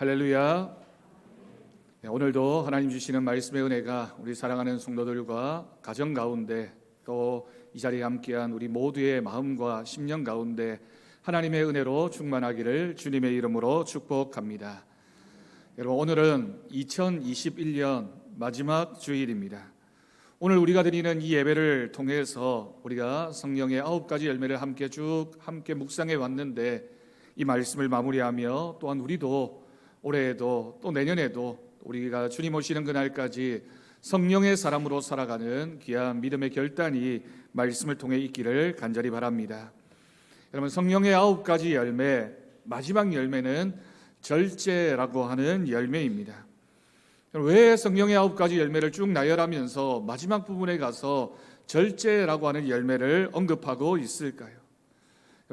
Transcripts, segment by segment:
할렐루야. 오늘도 하나님 주시는 말씀의 은혜가 우리 사랑하는 성도들과 가정 가운데 또 이 자리에 함께한 우리 모두의 마음과 심령 가운데 하나님의 은혜로 충만하기를 주님의 이름으로 축복합니다. 여러분, 오늘은 2021년 마지막 주일입니다. 오늘 우리가 드리는 이 예배를 통해서 우리가 성령의 9가지 열매를 함께 묵상해 왔는데, 이 말씀을 마무리하며 또한 우리도 올해에도 또 내년에도 우리가 주님 오시는 그날까지 성령의 사람으로 살아가는 귀한 믿음의 결단이 말씀을 통해 있기를 간절히 바랍니다. 여러분, 성령의 9가지 열매, 마지막 열매는 절제라고 하는 열매입니다. 왜 성령의 9가지 열매를 쭉 나열하면서 마지막 부분에 가서 절제라고 하는 열매를 언급하고 있을까요?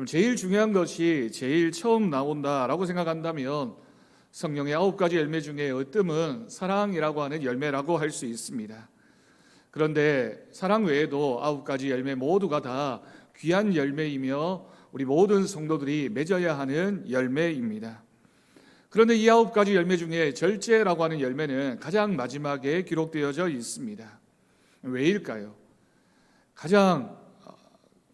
제일 중요한 것이 제일 처음 나온다라고 생각한다면 성령의 9가지 열매 중에 으뜸은 사랑이라고 하는 열매라고 할 수 있습니다. 그런데 사랑 외에도 9가지 열매 모두가 다 귀한 열매이며 우리 모든 성도들이 맺어야 하는 열매입니다. 그런데 이 9가지 열매 중에 절제라고 하는 열매는 가장 마지막에 기록되어져 있습니다. 왜일까요? 가장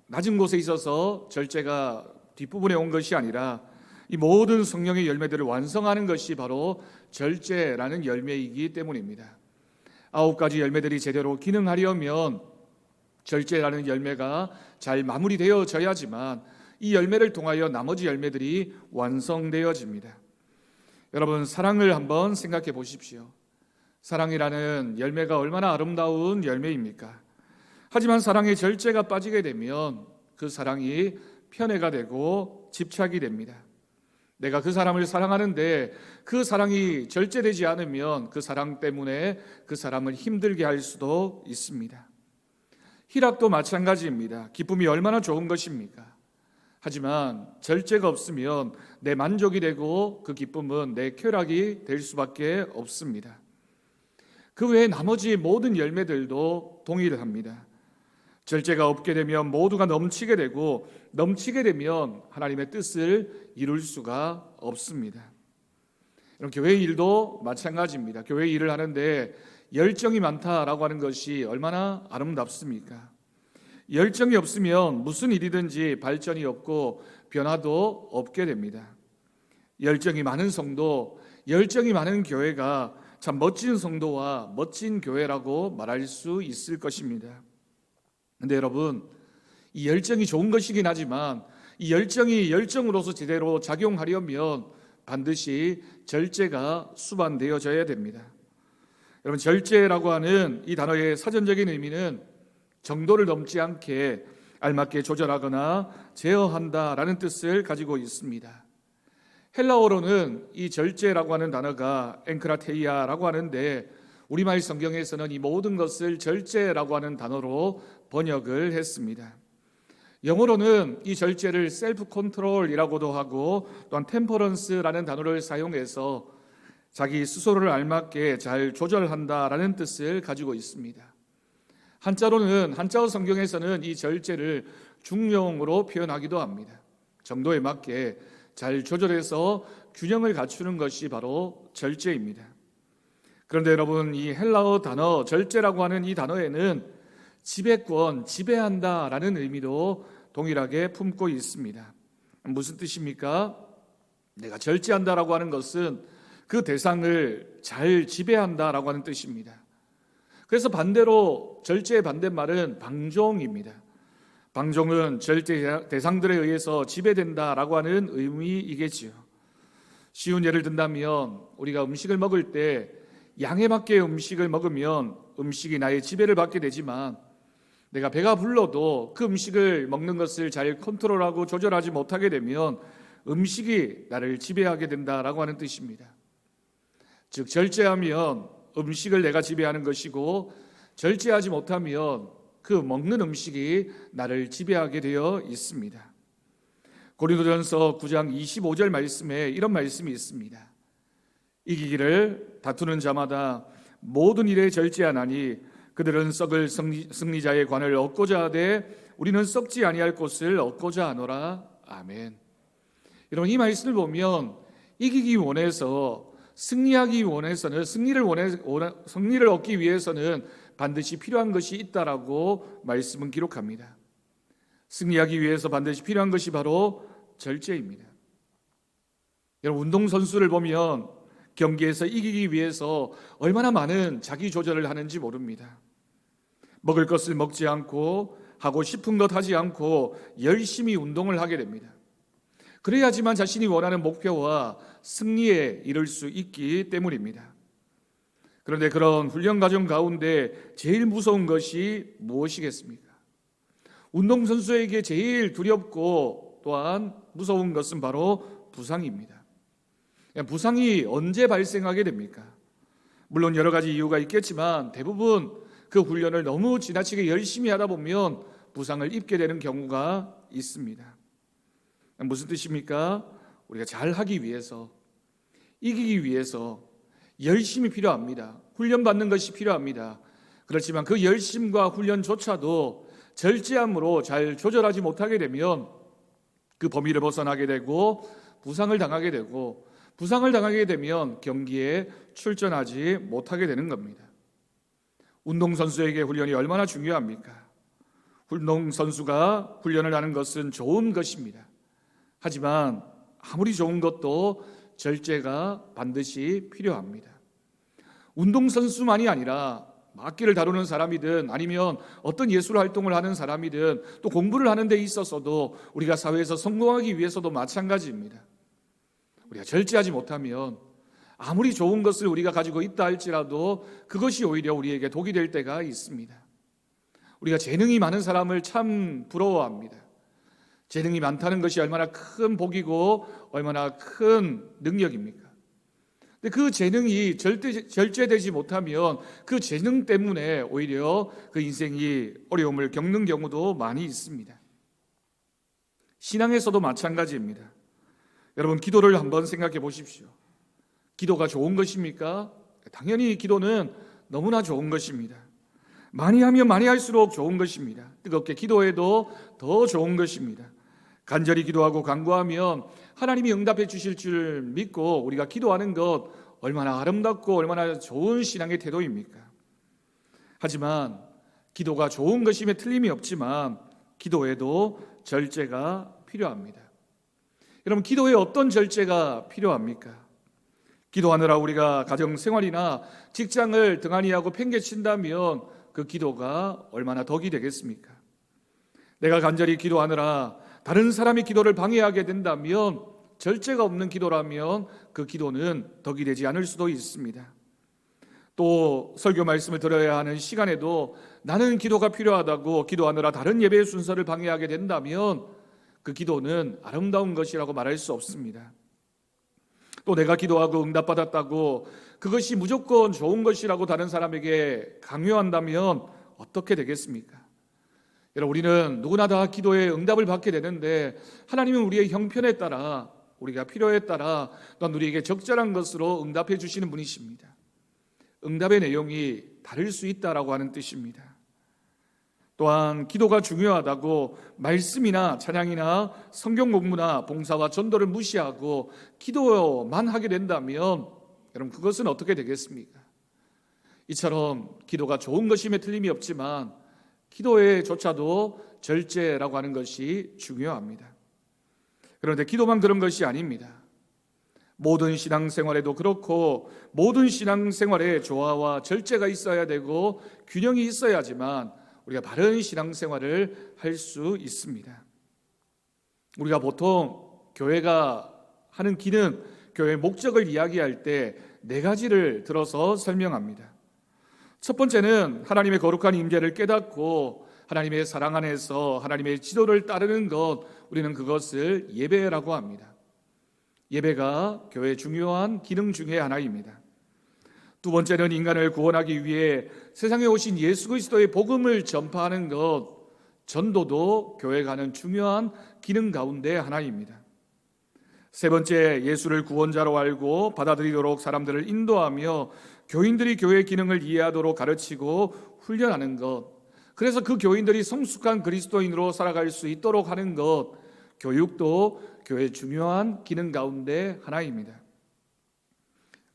낮은 곳에 있어서 절제가 뒷부분에 온 것이 아니라 이 모든 성령의 열매들을 완성하는 것이 바로 절제라는 열매이기 때문입니다. 9가지 열매들이 제대로 기능하려면 절제라는 열매가 잘 마무리되어져야지만 이 열매를 통하여 나머지 열매들이 완성되어집니다. 여러분, 사랑을 한번 생각해 보십시오. 사랑이라는 열매가 얼마나 아름다운 열매입니까? 하지만 사랑에 절제가 빠지게 되면 그 사랑이 편애가 되고 집착이 됩니다. 내가 그 사람을 사랑하는데 그 사랑이 절제되지 않으면 그 사랑 때문에 그 사람을 힘들게 할 수도 있습니다. 희락도 마찬가지입니다. 기쁨이 얼마나 좋은 것입니까? 하지만 절제가 없으면 내 만족이 되고 그 기쁨은 내 쾌락이 될 수밖에 없습니다. 그 외에 나머지 모든 열매들도 동일합니다. 절제가 없게 되면 모두가 넘치게 되고, 넘치게 되면 하나님의 뜻을 이룰 수가 없습니다. 교회 일도 마찬가지입니다. 교회 일을 하는데 열정이 많다라고 하는 것이 얼마나 아름답습니까? 열정이 없으면 무슨 일이든지 발전이 없고 변화도 없게 됩니다. 열정이 많은 성도, 열정이 많은 교회가 참 멋진 성도와 멋진 교회라고 말할 수 있을 것입니다. 근데 여러분, 이 열정이 좋은 것이긴 하지만 이 열정이 열정으로서 제대로 작용하려면 반드시 절제가 수반되어져야 됩니다. 여러분, 절제라고 하는 이 단어의 사전적인 의미는 정도를 넘지 않게 알맞게 조절하거나 제어한다라는 뜻을 가지고 있습니다. 헬라어로는 이 절제라고 하는 단어가 앵크라테이아라고 하는데, 우리말 성경에서는 이 모든 것을 절제라고 하는 단어로 번역을 했습니다. 영어로는 이 절제를 셀프 컨트롤이라고도 하고, 또한 템퍼런스라는 단어를 사용해서 자기 스스로를 알맞게 잘 조절한다라는 뜻을 가지고 있습니다. 한자어 성경에서는 이 절제를 중용으로 표현하기도 합니다. 정도에 맞게 잘 조절해서 균형을 갖추는 것이 바로 절제입니다. 그런데 여러분, 이 헬라어 단어 절제라고 하는 이 단어에는 지배권, 지배한다라는 의미도 동일하게 품고 있습니다. 무슨 뜻입니까? 내가 절제한다라고 하는 것은 그 대상을 잘 지배한다라고 하는 뜻입니다. 그래서 반대로 절제의 반대말은 방종입니다. 방종은 절제 대상들에 의해서 지배된다라고 하는 의미이겠지요. 쉬운 예를 든다면 우리가 음식을 먹을 때 양에 맞게 음식을 먹으면 음식이 나의 지배를 받게 되지만, 내가 배가 불러도 그 음식을 먹는 것을 잘 컨트롤하고 조절하지 못하게 되면 음식이 나를 지배하게 된다라고 하는 뜻입니다. 즉, 절제하면 음식을 내가 지배하는 것이고, 절제하지 못하면 그 먹는 음식이 나를 지배하게 되어 있습니다. 고린도전서 9장 25절 말씀에 이런 말씀이 있습니다. 이기기를 다투는 자마다 모든 일에 절제하나니 그들은 썩을 승리자의 관을 얻고자 하되 우리는 썩지 아니할 것을 얻고자 하노라. 아멘. 여러분, 이 말씀을 보면 이기기 원해서 승리하기 원해서는 승리를 얻기 위해서는 반드시 필요한 것이 있다라고 말씀은 기록합니다. 승리하기 위해서 반드시 필요한 것이 바로 절제입니다. 여러분, 운동선수를 보면 경기에서 이기기 위해서 얼마나 많은 자기 조절을 하는지 모릅니다. 먹을 것을 먹지 않고 하고 싶은 것 하지 않고 열심히 운동을 하게 됩니다. 그래야지만 자신이 원하는 목표와 승리에 이를 수 있기 때문입니다. 그런데 그런 훈련 과정 가운데 제일 무서운 것이 무엇이겠습니까? 운동선수에게 제일 두렵고 또한 무서운 것은 바로 부상입니다. 부상이 언제 발생하게 됩니까? 물론 여러 가지 이유가 있겠지만 대부분 그 훈련을 너무 지나치게 열심히 하다 보면 부상을 입게 되는 경우가 있습니다. 무슨 뜻입니까? 우리가 잘하기 위해서, 이기기 위해서 열심이 필요합니다. 훈련받는 것이 필요합니다. 그렇지만 그 열심과 훈련조차도 절제함으로 잘 조절하지 못하게 되면 그 범위를 벗어나게 되고 부상을 당하게 되고, 부상을 당하게 되면 경기에 출전하지 못하게 되는 겁니다. 운동선수에게 훈련이 얼마나 중요합니까? 운동선수가 훈련을 하는 것은 좋은 것입니다. 하지만 아무리 좋은 것도 절제가 반드시 필요합니다. 운동선수만이 아니라 악기를 다루는 사람이든 아니면 어떤 예술 활동을 하는 사람이든 또 공부를 하는 데 있어서도 우리가 사회에서 성공하기 위해서도 마찬가지입니다. 우리가 절제하지 못하면 아무리 좋은 것을 우리가 가지고 있다 할지라도 그것이 오히려 우리에게 독이 될 때가 있습니다. 우리가 재능이 많은 사람을 참 부러워합니다. 재능이 많다는 것이 얼마나 큰 복이고 얼마나 큰 능력입니까? 근데 그 재능이 절제되지 못하면 그 재능 때문에 오히려 그 인생이 어려움을 겪는 경우도 많이 있습니다. 신앙에서도 마찬가지입니다. 여러분, 기도를 한번 생각해 보십시오. 기도가 좋은 것입니까? 당연히 기도는 너무나 좋은 것입니다. 많이 하면 많이 할수록 좋은 것입니다. 뜨겁게 기도해도 더 좋은 것입니다. 간절히 기도하고 간구하면 하나님이 응답해 주실 줄 믿고 우리가 기도하는 것 얼마나 아름답고 얼마나 좋은 신앙의 태도입니까? 하지만 기도가 좋은 것임에 틀림이 없지만 기도에도 절제가 필요합니다. 여러분, 기도에 어떤 절제가 필요합니까? 기도하느라 우리가 가정생활이나 직장을 등한히 하고 팽개친다면 그 기도가 얼마나 덕이 되겠습니까? 내가 간절히 기도하느라 다른 사람의 기도를 방해하게 된다면 절제가 없는 기도라면 그 기도는 덕이 되지 않을 수도 있습니다. 또 설교 말씀을 들어야 하는 시간에도 나는 기도가 필요하다고 기도하느라 다른 예배의 순서를 방해하게 된다면 그 기도는 아름다운 것이라고 말할 수 없습니다. 또 내가 기도하고 응답받았다고 그것이 무조건 좋은 것이라고 다른 사람에게 강요한다면 어떻게 되겠습니까? 여러분, 우리는 누구나 다 기도에 응답을 받게 되는데 하나님은 우리의 형편에 따라, 우리가 필요에 따라 또한 우리에게 적절한 것으로 응답해 주시는 분이십니다. 응답의 내용이 다를 수 있다라고 하는 뜻입니다. 또한 기도가 중요하다고 말씀이나 찬양이나 성경 공부나 봉사와 전도를 무시하고 기도만 하게 된다면 여러분, 그것은 어떻게 되겠습니까? 이처럼 기도가 좋은 것임에 틀림이 없지만 기도에조차도 절제라고 하는 것이 중요합니다. 그런데 기도만 그런 것이 아닙니다. 모든 신앙생활에도 그렇고 모든 신앙생활에 조화와 절제가 있어야 되고 균형이 있어야지만 우리가 바른 신앙생활을 할 수 있습니다. 우리가 보통 교회가 하는 기능, 교회의 목적을 이야기할 때 4가지를 들어서 설명합니다. 첫 번째는 하나님의 거룩한 임재를 깨닫고 하나님의 사랑 안에서 하나님의 지도를 따르는 것, 우리는 그것을 예배라고 합니다. 예배가 교회의 중요한 기능 중에 하나입니다. 두 번째는 인간을 구원하기 위해 세상에 오신 예수 그리스도의 복음을 전파하는 것, 전도도 교회가 하는 중요한 기능 가운데 하나입니다. 세 번째, 예수를 구원자로 알고 받아들이도록 사람들을 인도하며 교인들이 교회의 기능을 이해하도록 가르치고 훈련하는 것, 그래서 그 교인들이 성숙한 그리스도인으로 살아갈 수 있도록 하는 것, 교육도 교회의 중요한 기능 가운데 하나입니다.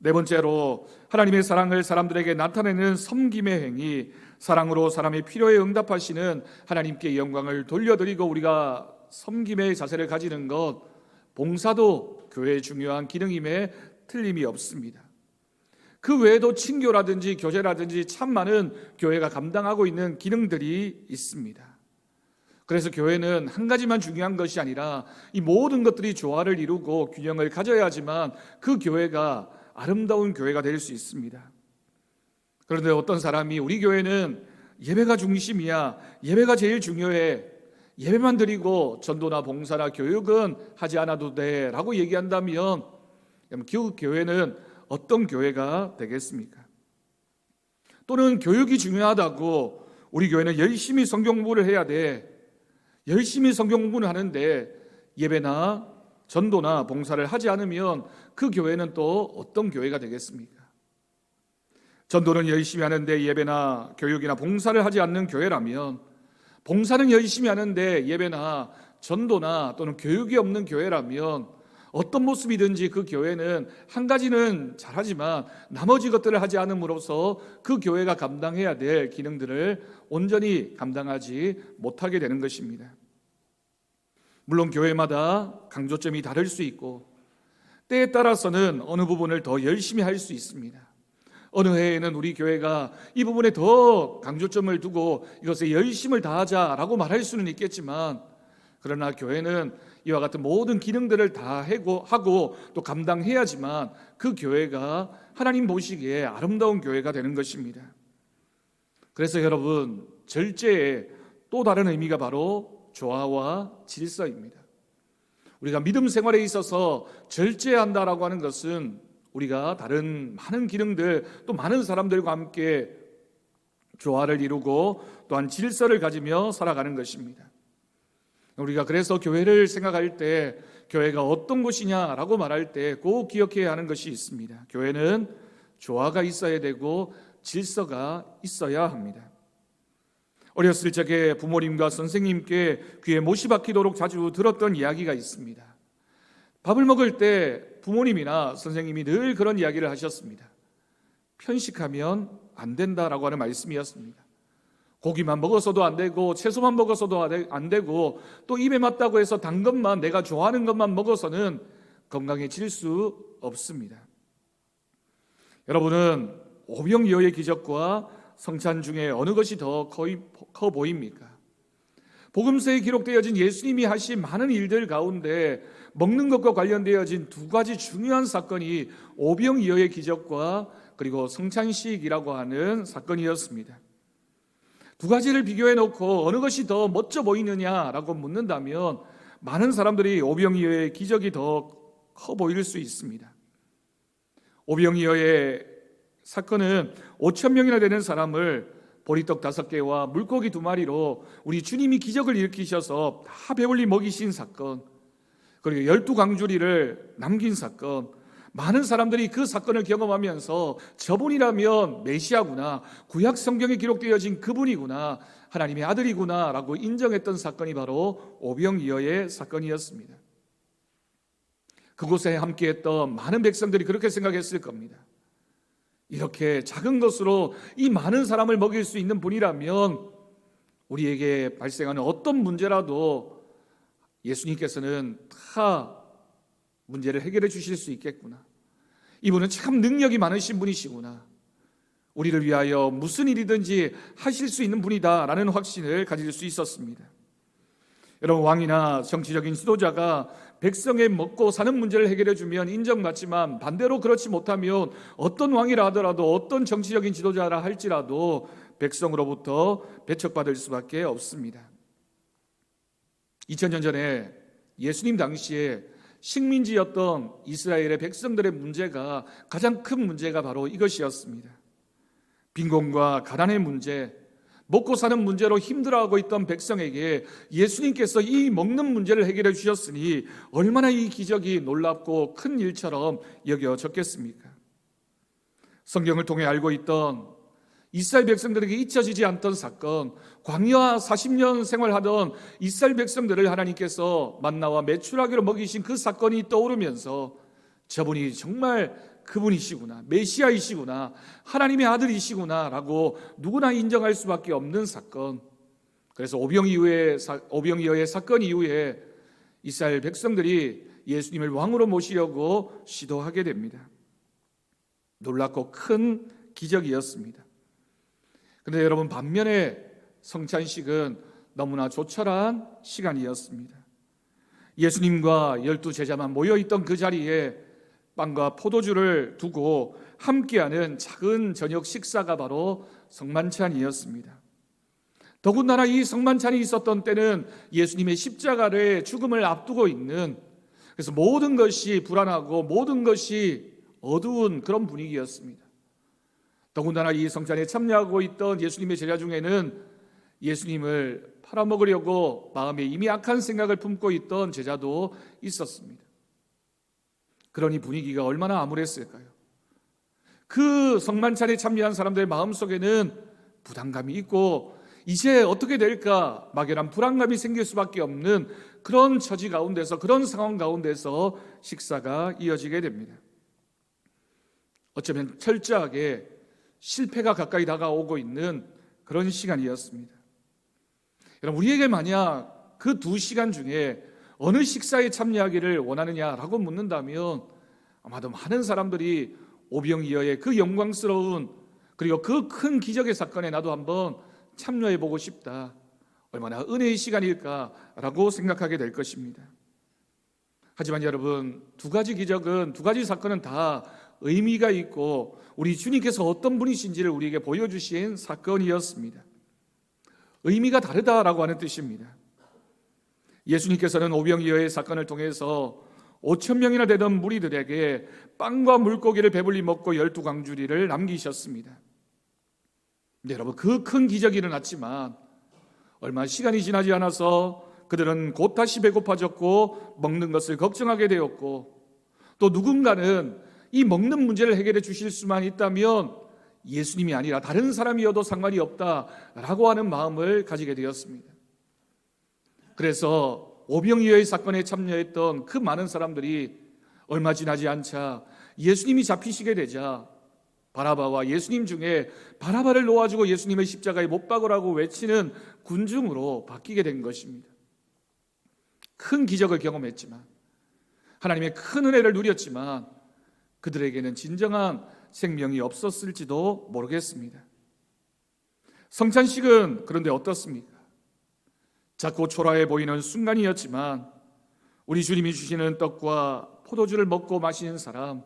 네 번째로 하나님의 사랑을 사람들에게 나타내는 섬김의 행위, 사랑으로 사람의 필요에 응답하시는 하나님께 영광을 돌려드리고 우리가 섬김의 자세를 가지는 것, 봉사도 교회의 중요한 기능임에 틀림이 없습니다. 그 외에도 친교라든지 교제라든지 참 많은 교회가 감당하고 있는 기능들이 있습니다. 그래서 교회는 한 가지만 중요한 것이 아니라 이 모든 것들이 조화를 이루고 균형을 가져야지만 그 교회가 아름다운 교회가 될 수 있습니다. 그런데 어떤 사람이 우리 교회는 예배가 중심이야, 예배가 제일 중요해, 예배만 드리고 전도나 봉사나 교육은 하지 않아도 돼 라고 얘기한다면 그 교회는 어떤 교회가 되겠습니까? 또는 교육이 중요하다고 우리 교회는 열심히 성경 공부를 해야 돼, 열심히 성경 공부를 하는데 예배나 전도나 봉사를 하지 않으면 그 교회는 또 어떤 교회가 되겠습니까? 전도는 열심히 하는데 예배나 교육이나 봉사를 하지 않는 교회라면, 봉사는 열심히 하는데 예배나 전도나 또는 교육이 없는 교회라면 어떤 모습이든지 그 교회는 한 가지는 잘하지만 나머지 것들을 하지 않음으로써 그 교회가 감당해야 될 기능들을 온전히 감당하지 못하게 되는 것입니다. 물론 교회마다 강조점이 다를 수 있고 때에 따라서는 어느 부분을 더 열심히 할 수 있습니다. 어느 해에는 우리 교회가 이 부분에 더 강조점을 두고 이것에 열심을 다하자라고 말할 수는 있겠지만, 그러나 교회는 이와 같은 모든 기능들을 다 하고 또 감당해야지만 그 교회가 하나님 보시기에 아름다운 교회가 되는 것입니다. 그래서 여러분, 절제의 또 다른 의미가 바로 조화와 질서입니다. 우리가 믿음 생활에 있어서 절제한다라고 하는 것은 우리가 다른 많은 기능들, 또 많은 사람들과 함께 조화를 이루고 또한 질서를 가지며 살아가는 것입니다. 우리가 그래서 교회를 생각할 때 교회가 어떤 곳이냐라고 말할 때 꼭 기억해야 하는 것이 있습니다. 교회는 조화가 있어야 되고 질서가 있어야 합니다. 어렸을 적에 부모님과 선생님께 귀에 못이 박히도록 자주 들었던 이야기가 있습니다. 밥을 먹을 때 부모님이나 선생님이 늘 그런 이야기를 하셨습니다. 편식하면 안 된다라고 하는 말씀이었습니다. 고기만 먹어서도 안 되고 채소만 먹어서도 안 되고 또 입에 맞다고 해서 단 것만, 내가 좋아하는 것만 먹어서는 건강해질 수 없습니다. 여러분은 오병이어의 기적과 성찬 중에 어느 것이 더 커 보입니까? 복음서에 기록되어진 예수님이 하신 많은 일들 가운데 먹는 것과 관련되어진 두 가지 중요한 사건이 오병이어의 기적과 그리고 성찬식이라고 하는 사건이었습니다. 두 가지를 비교해 놓고 어느 것이 더 멋져 보이느냐라고 묻는다면 많은 사람들이 오병이어의 기적이 더 커 보일 수 있습니다. 오병이어의 사건은 5,000명이나 되는 사람을 보리떡 5개와 물고기 2마리로 우리 주님이 기적을 일으키셔서 다 배불리 먹이신 사건, 그리고 12광주리를 남긴 사건, 많은 사람들이 그 사건을 경험하면서 저분이라면 메시아구나, 구약 성경에 기록되어진 그분이구나, 하나님의 아들이구나 라고 인정했던 사건이 바로 오병이어의 사건이었습니다. 그곳에 함께했던 많은 백성들이 그렇게 생각했을 겁니다. 이렇게 작은 것으로 이 많은 사람을 먹일 수 있는 분이라면 우리에게 발생하는 어떤 문제라도 예수님께서는 다 문제를 해결해 주실 수 있겠구나. 이분은 참 능력이 많으신 분이시구나. 우리를 위하여 무슨 일이든지 하실 수 있는 분이다라는 확신을 가질 수 있었습니다. 여러분, 왕이나 정치적인 지도자가 백성의 먹고 사는 문제를 해결해 주면 인정받지만 반대로 그렇지 못하면 어떤 왕이라 하더라도 어떤 정치적인 지도자라 할지라도 백성으로부터 배척받을 수밖에 없습니다. 2000년 전에 예수님 당시에 식민지였던 이스라엘의 백성들의 문제가, 가장 큰 문제가 바로 이것이었습니다. 빈곤과 가난의 문제, 먹고 사는 문제로 힘들어하고 있던 백성에게 예수님께서 이 먹는 문제를 해결해 주셨으니 얼마나 이 기적이 놀랍고 큰 일처럼 여겨졌겠습니까? 성경을 통해 알고 있던 이스라엘 백성들에게 잊혀지지 않던 사건, 광야 40년 생활하던 이스라엘 백성들을 하나님께서 만나와 메추라기로 먹이신 그 사건이 떠오르면서 저분이 정말 그분이시구나, 메시아이시구나, 하나님의 아들이시구나 라고 누구나 인정할 수밖에 없는 사건. 그래서 오병이어의 사건 이후에 이스라엘 백성들이 예수님을 왕으로 모시려고 시도하게 됩니다. 놀랍고 큰 기적이었습니다. 그런데 여러분, 반면에 성찬식은 너무나 조촐한 시간이었습니다. 예수님과 12 제자만 모여있던 그 자리에 빵과 포도주를 두고 함께하는 작은 저녁 식사가 바로 성만찬이었습니다. 더군다나 이 성만찬이 있었던 때는 예수님의 십자가의 죽음을 앞두고 있는, 그래서 모든 것이 불안하고 모든 것이 어두운 그런 분위기였습니다. 더군다나 이 성찬에 참여하고 있던 예수님의 제자 중에는 예수님을 팔아먹으려고 마음에 이미 악한 생각을 품고 있던 제자도 있었습니다. 그러니 분위기가 얼마나 암울했을까요? 그 성만찬에 참여한 사람들의 마음속에는 부담감이 있고 이제 어떻게 될까 막연한 불안감이 생길 수밖에 없는 그런 처지 가운데서, 그런 상황 가운데서 식사가 이어지게 됩니다. 어쩌면 철저하게 실패가 가까이 다가오고 있는 그런 시간이었습니다. 여러분, 우리에게 만약 그 2시간 중에 어느 식사에 참여하기를 원하느냐라고 묻는다면 아마도 많은 사람들이 오병이어의 그 영광스러운 그리고 그 큰 기적의 사건에 나도 한번 참여해보고 싶다, 얼마나 은혜의 시간일까라고 생각하게 될 것입니다. 하지만 여러분, 2가지 기적은, 2가지 사건은 다 의미가 있고 우리 주님께서 어떤 분이신지를 우리에게 보여주신 사건이었습니다. 의미가 다르다라고 하는 뜻입니다. 예수님께서는 오병이어의 사건을 통해서 5,000명이나 되던 무리들에게 빵과 물고기를 배불리 먹고 12광주리를 남기셨습니다. 근데 여러분, 그 큰 기적이 일어났지만 얼마 시간이 지나지 않아서 그들은 곧 다시 배고파졌고 먹는 것을 걱정하게 되었고, 또 누군가는 이 먹는 문제를 해결해 주실 수만 있다면 예수님이 아니라 다른 사람이어도 상관이 없다라고 하는 마음을 가지게 되었습니다. 그래서 오병이어의 사건에 참여했던 그 많은 사람들이 얼마 지나지 않자 예수님이 잡히시게 되자 바라바와 예수님 중에 바라바를 놓아주고 예수님의 십자가에 못 박으라고 외치는 군중으로 바뀌게 된 것입니다. 큰 기적을 경험했지만, 하나님의 큰 은혜를 누렸지만 그들에게는 진정한 생명이 없었을지도 모르겠습니다. 성찬식은 그런데 어떻습니까? 작고 초라해 보이는 순간이었지만 우리 주님이 주시는 떡과 포도주를 먹고 마시는 사람,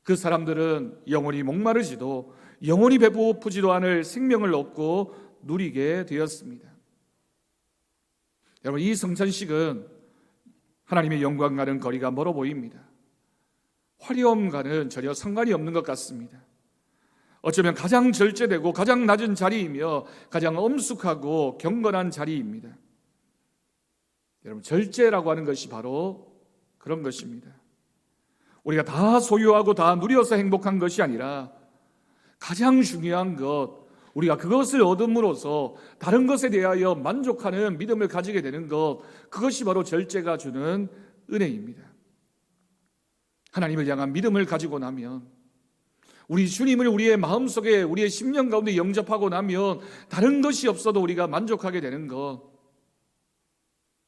그 사람들은 영원히 목마르지도 영원히 배고프지도 않을 생명을 얻고 누리게 되었습니다. 여러분, 이 성찬식은 하나님의 영광과는 거리가 멀어 보입니다. 화려함과는 전혀 상관이 없는 것 같습니다. 어쩌면 가장 절제되고 가장 낮은 자리이며 가장 엄숙하고 경건한 자리입니다. 여러분, 절제라고 하는 것이 바로 그런 것입니다. 우리가 다 소유하고 다 누려서 행복한 것이 아니라 가장 중요한 것, 우리가 그것을 얻음으로써 다른 것에 대하여 만족하는 믿음을 가지게 되는 것, 그것이 바로 절제가 주는 은혜입니다. 하나님을 향한 믿음을 가지고 나면, 우리 주님을 우리의 마음속에, 우리의 심령 가운데 영접하고 나면 다른 것이 없어도 우리가 만족하게 되는 것.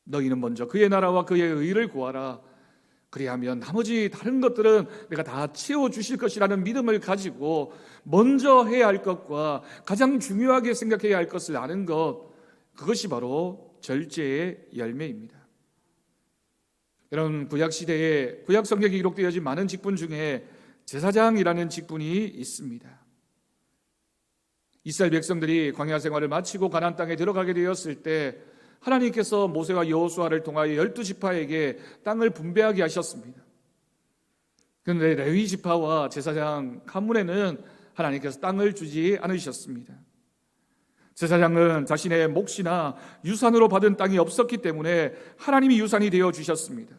너희는 먼저 그의 나라와 그의 의를 구하라. 그리하면 나머지 다른 것들은 내가 다 채워주실 것이라는 믿음을 가지고 먼저 해야 할 것과 가장 중요하게 생각해야 할 것을 아는 것, 그것이 바로 절제의 열매입니다. 여러분, 구약시대에 구약 성경에 기록되어진 많은 직분 중에 제사장이라는 직분이 있습니다. 이스라엘 백성들이 광야 생활을 마치고 가나안 땅에 들어가게 되었을 때 하나님께서 모세와 여호수아를 통하여 12지파에게 땅을 분배하게 하셨습니다. 그런데 레위 지파와 제사장 가문에는 하나님께서 땅을 주지 않으셨습니다. 제사장은 자신의 몫이나 유산으로 받은 땅이 없었기 때문에 하나님이 유산이 되어 주셨습니다.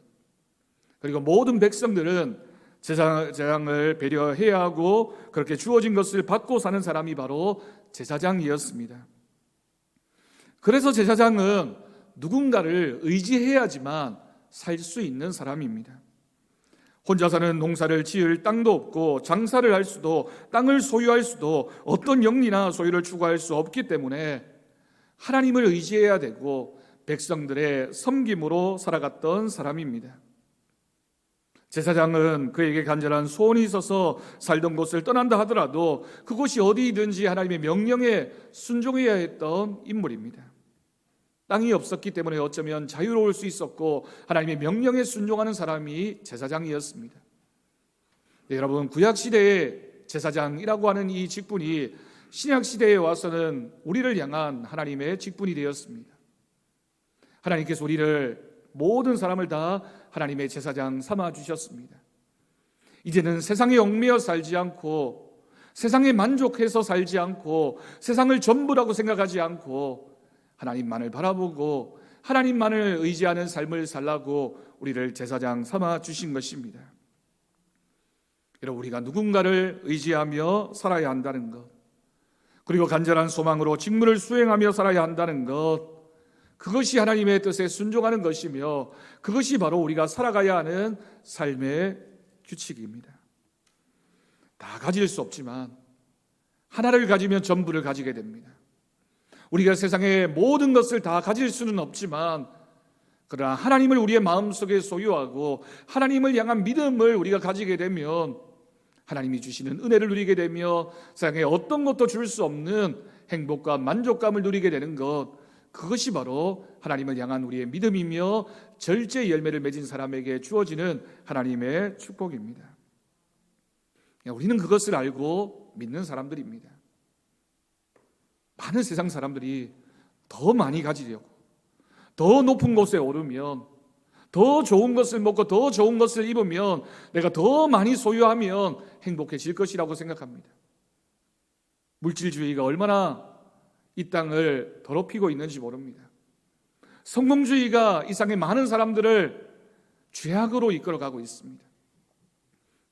그리고 모든 백성들은 제사장을 배려해야 하고 그렇게 주어진 것을 받고 사는 사람이 바로 제사장이었습니다. 그래서 제사장은 누군가를 의지해야지만 살 수 있는 사람입니다. 혼자 사는 농사를 지을 땅도 없고 장사를 할 수도, 땅을 소유할 수도, 어떤 영리나 소유를 추구할 수 없기 때문에 하나님을 의지해야 되고 백성들의 섬김으로 살아갔던 사람입니다. 제사장은 그에게 간절한 소원이 있어서 살던 곳을 떠난다 하더라도 그곳이 어디든지 하나님의 명령에 순종해야 했던 인물입니다. 땅이 없었기 때문에 어쩌면 자유로울 수 있었고 하나님의 명령에 순종하는 사람이 제사장이었습니다. 네, 여러분, 구약시대의 제사장이라고 하는 이 직분이 신약시대에 와서는 우리를 향한 하나님의 직분이 되었습니다. 하나님께서 우리를, 모든 사람을 다 하나님의 제사장 삼아 주셨습니다. 이제는 세상에 얽매여 살지 않고, 세상에 만족해서 살지 않고, 세상을 전부라고 생각하지 않고 하나님만을 바라보고 하나님만을 의지하는 삶을 살라고 우리를 제사장 삼아 주신 것입니다. 여러분, 우리가 누군가를 의지하며 살아야 한다는 것, 그리고 간절한 소망으로 직무를 수행하며 살아야 한다는 것, 그것이 하나님의 뜻에 순종하는 것이며 그것이 바로 우리가 살아가야 하는 삶의 규칙입니다. 다 가질 수 없지만 하나를 가지면 전부를 가지게 됩니다. 우리가 세상의 모든 것을 다 가질 수는 없지만 그러나 하나님을 우리의 마음속에 소유하고 하나님을 향한 믿음을 우리가 가지게 되면 하나님이 주시는 은혜를 누리게 되며 세상에 어떤 것도 줄 수 없는 행복과 만족감을 누리게 되는 것, 그것이 바로 하나님을 향한 우리의 믿음이며 절제의 열매를 맺은 사람에게 주어지는 하나님의 축복입니다. 우리는 그것을 알고 믿는 사람들입니다. 많은 세상 사람들이 더 많이 가지려고, 더 높은 곳에 오르면, 더 좋은 것을 먹고 더 좋은 것을 입으면, 내가 더 많이 소유하면 행복해질 것이라고 생각합니다. 물질주의가 얼마나 이 땅을 더럽히고 있는지 모릅니다. 성공주의가 이 땅의 많은 사람들을 죄악으로 이끌어가고 있습니다.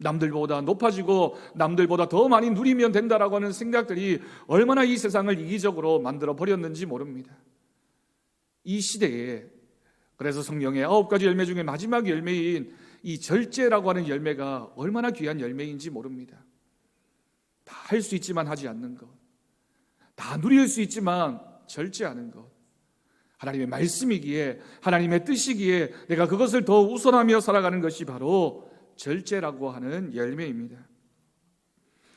남들보다 높아지고 남들보다 더 많이 누리면 된다라고 하는 생각들이 얼마나 이 세상을 이기적으로 만들어 버렸는지 모릅니다. 이 시대에 그래서 성령의 9가지 열매 중에 마지막 열매인 이 절제라고 하는 열매가 얼마나 귀한 열매인지 모릅니다. 다 할 수 있지만 하지 않는 것, 다 누릴 수 있지만 절제하는 것, 하나님의 말씀이기에 하나님의 뜻이기에 내가 그것을 더 우선하며 살아가는 것이 바로 절제라고 하는 열매입니다.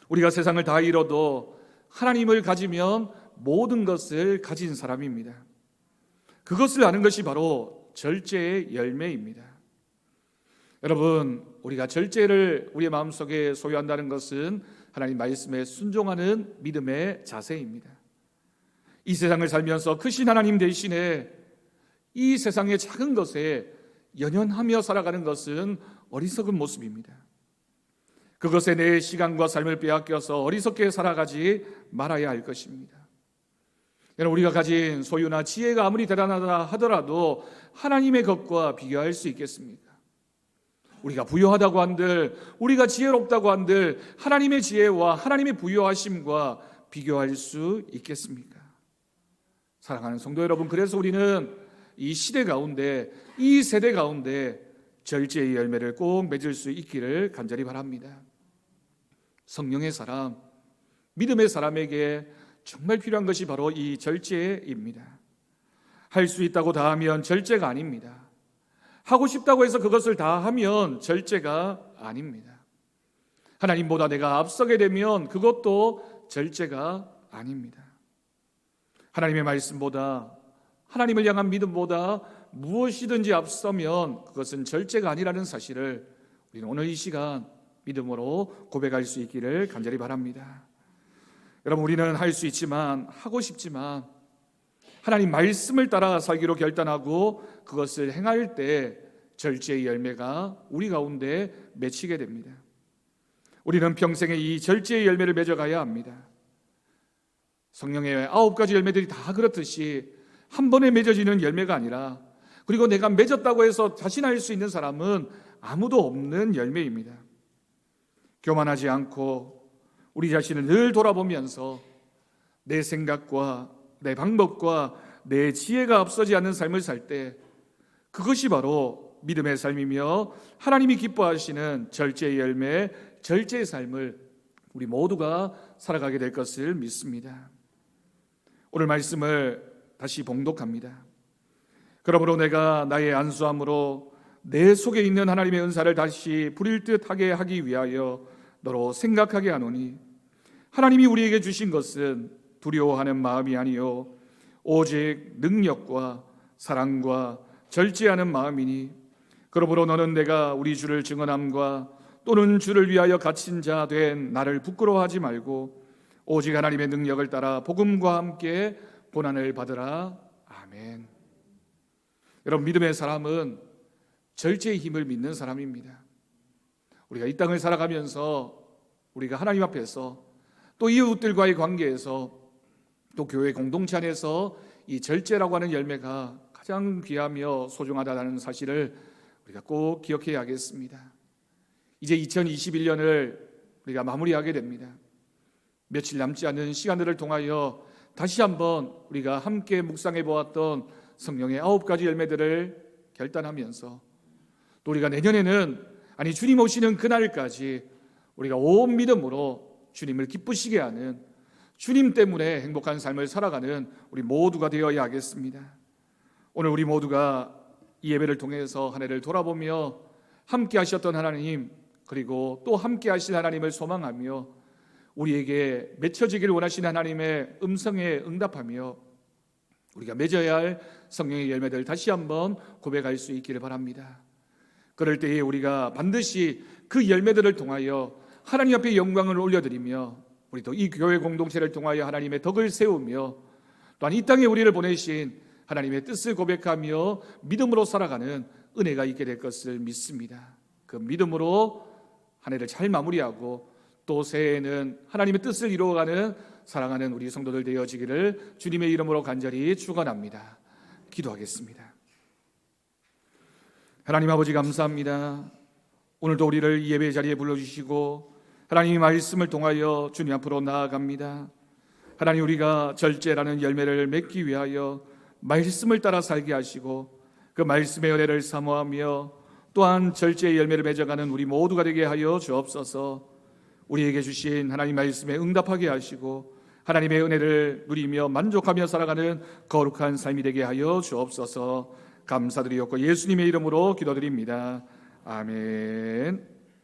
우리가 세상을 다 잃어도 하나님을 가지면 모든 것을 가진 사람입니다. 그것을 아는 것이 바로 절제의 열매입니다. 여러분, 우리가 절제를 우리의 마음속에 소유한다는 것은 하나님 말씀에 순종하는 믿음의 자세입니다. 이 세상을 살면서 크신 하나님 대신에 이 세상의 작은 것에 연연하며 살아가는 것은 어리석은 모습입니다. 그것에 내 시간과 삶을 빼앗겨서 어리석게 살아가지 말아야 할 것입니다. 여러분, 우리가 가진 소유나 지혜가 아무리 대단하다 하더라도 하나님의 것과 비교할 수 있겠습니까? 우리가 부유하다고 한들, 우리가 지혜롭다고 한들 하나님의 지혜와 하나님의 부유하심과 비교할 수 있겠습니까? 사랑하는 성도 여러분, 그래서 우리는 이 시대 가운데, 이 세대 가운데 절제의 열매를 꼭 맺을 수 있기를 간절히 바랍니다. 성령의 사람, 믿음의 사람에게 정말 필요한 것이 바로 이 절제입니다. 할 수 있다고 다 하면 절제가 아닙니다. 하고 싶다고 해서 그것을 다 하면 절제가 아닙니다. 하나님보다 내가 앞서게 되면 그것도 절제가 아닙니다. 하나님의 말씀보다, 하나님을 향한 믿음보다 무엇이든지 앞서면 그것은 절제가 아니라는 사실을 우리는 오늘 이 시간 믿음으로 고백할 수 있기를 간절히 바랍니다. 여러분, 우리는 할 수 있지만, 하고 싶지만 하나님 말씀을 따라 살기로 결단하고 그것을 행할 때 절제의 열매가 우리 가운데 맺히게 됩니다. 우리는 평생에 이 절제의 열매를 맺어가야 합니다. 성령의 9가지 열매들이 다 그렇듯이 한 번에 맺어지는 열매가 아니라, 그리고 내가 맺었다고 해서 자신할 수 있는 사람은 아무도 없는 열매입니다. 교만하지 않고 우리 자신을 늘 돌아보면서 내 생각과 내 방법과 내 지혜가 앞서지 않는 삶을 살 때 그것이 바로 믿음의 삶이며 하나님이 기뻐하시는 절제의 열매, 절제의 삶을 우리 모두가 살아가게 될 것을 믿습니다. 오늘 말씀을 다시 봉독합니다. 그러므로 내가 나의 안수함으로 내 속에 있는 하나님의 은사를 다시 부릴 듯하게 하기 위하여 너로 생각하게 하노니 하나님이 우리에게 주신 것은 두려워하는 마음이 아니요 오직 능력과 사랑과 절제하는 마음이니 그러므로 너는 내가 우리 주를 증언함과 또는 주를 위하여 갇힌 자 된 나를 부끄러워하지 말고 오직 하나님의 능력을 따라 복음과 함께 고난을 받으라. 아멘. 여러분, 믿음의 사람은 절제의 힘을 믿는 사람입니다. 우리가 이 땅을 살아가면서 우리가 하나님 앞에서 또 이웃들과의 관계에서 또 교회 공동체 안에서 이 절제라고 하는 열매가 가장 귀하며 소중하다는 사실을 우리가 꼭 기억해야겠습니다. 이제 2021년을 우리가 마무리하게 됩니다. 며칠 남지 않은 시간들을 통하여 다시 한번 우리가 함께 묵상해 보았던 성령의 9가지 열매들을 결단하면서 또 우리가 내년에는 주님 오시는 그날까지 우리가 온 믿음으로 주님을 기쁘시게 하는, 주님 때문에 행복한 삶을 살아가는 우리 모두가 되어야 하겠습니다. 오늘 우리 모두가 이 예배를 통해서 한 해를 돌아보며 함께 하셨던 하나님, 그리고 또 함께 하실 하나님을 소망하며 우리에게 맺혀지길 원하시는 하나님의 음성에 응답하며 우리가 맺어야 할 성령의 열매들 다시 한번 고백할 수 있기를 바랍니다. 그럴 때에 우리가 반드시 그 열매들을 통하여 하나님 앞에 영광을 올려드리며 우리 또 이 교회 공동체를 통하여 하나님의 덕을 세우며 또한 이 땅에 우리를 보내신 하나님의 뜻을 고백하며 믿음으로 살아가는 은혜가 있게 될 것을 믿습니다. 그 믿음으로 한 해를 잘 마무리하고 또 새해에는 하나님의 뜻을 이루어가는 사랑하는 우리 성도들 되어지기를 주님의 이름으로 간절히 축원합니다. 기도하겠습니다. 하나님 아버지, 감사합니다. 오늘도 우리를 이 예배 자리에 불러주시고 하나님의 말씀을 통하여 주님 앞으로 나아갑니다. 하나님, 우리가 절제라는 열매를 맺기 위하여 말씀을 따라 살게 하시고 그 말씀의 은혜를 사모하며 또한 절제의 열매를 맺어가는 우리 모두가 되게 하여 주옵소서. 우리에게 주신 하나님 말씀에 응답하게 하시고 하나님의 은혜를 누리며 만족하며 살아가는 거룩한 삶이 되게 하여 주옵소서. 감사드리옵고 예수님의 이름으로 기도드립니다. 아멘.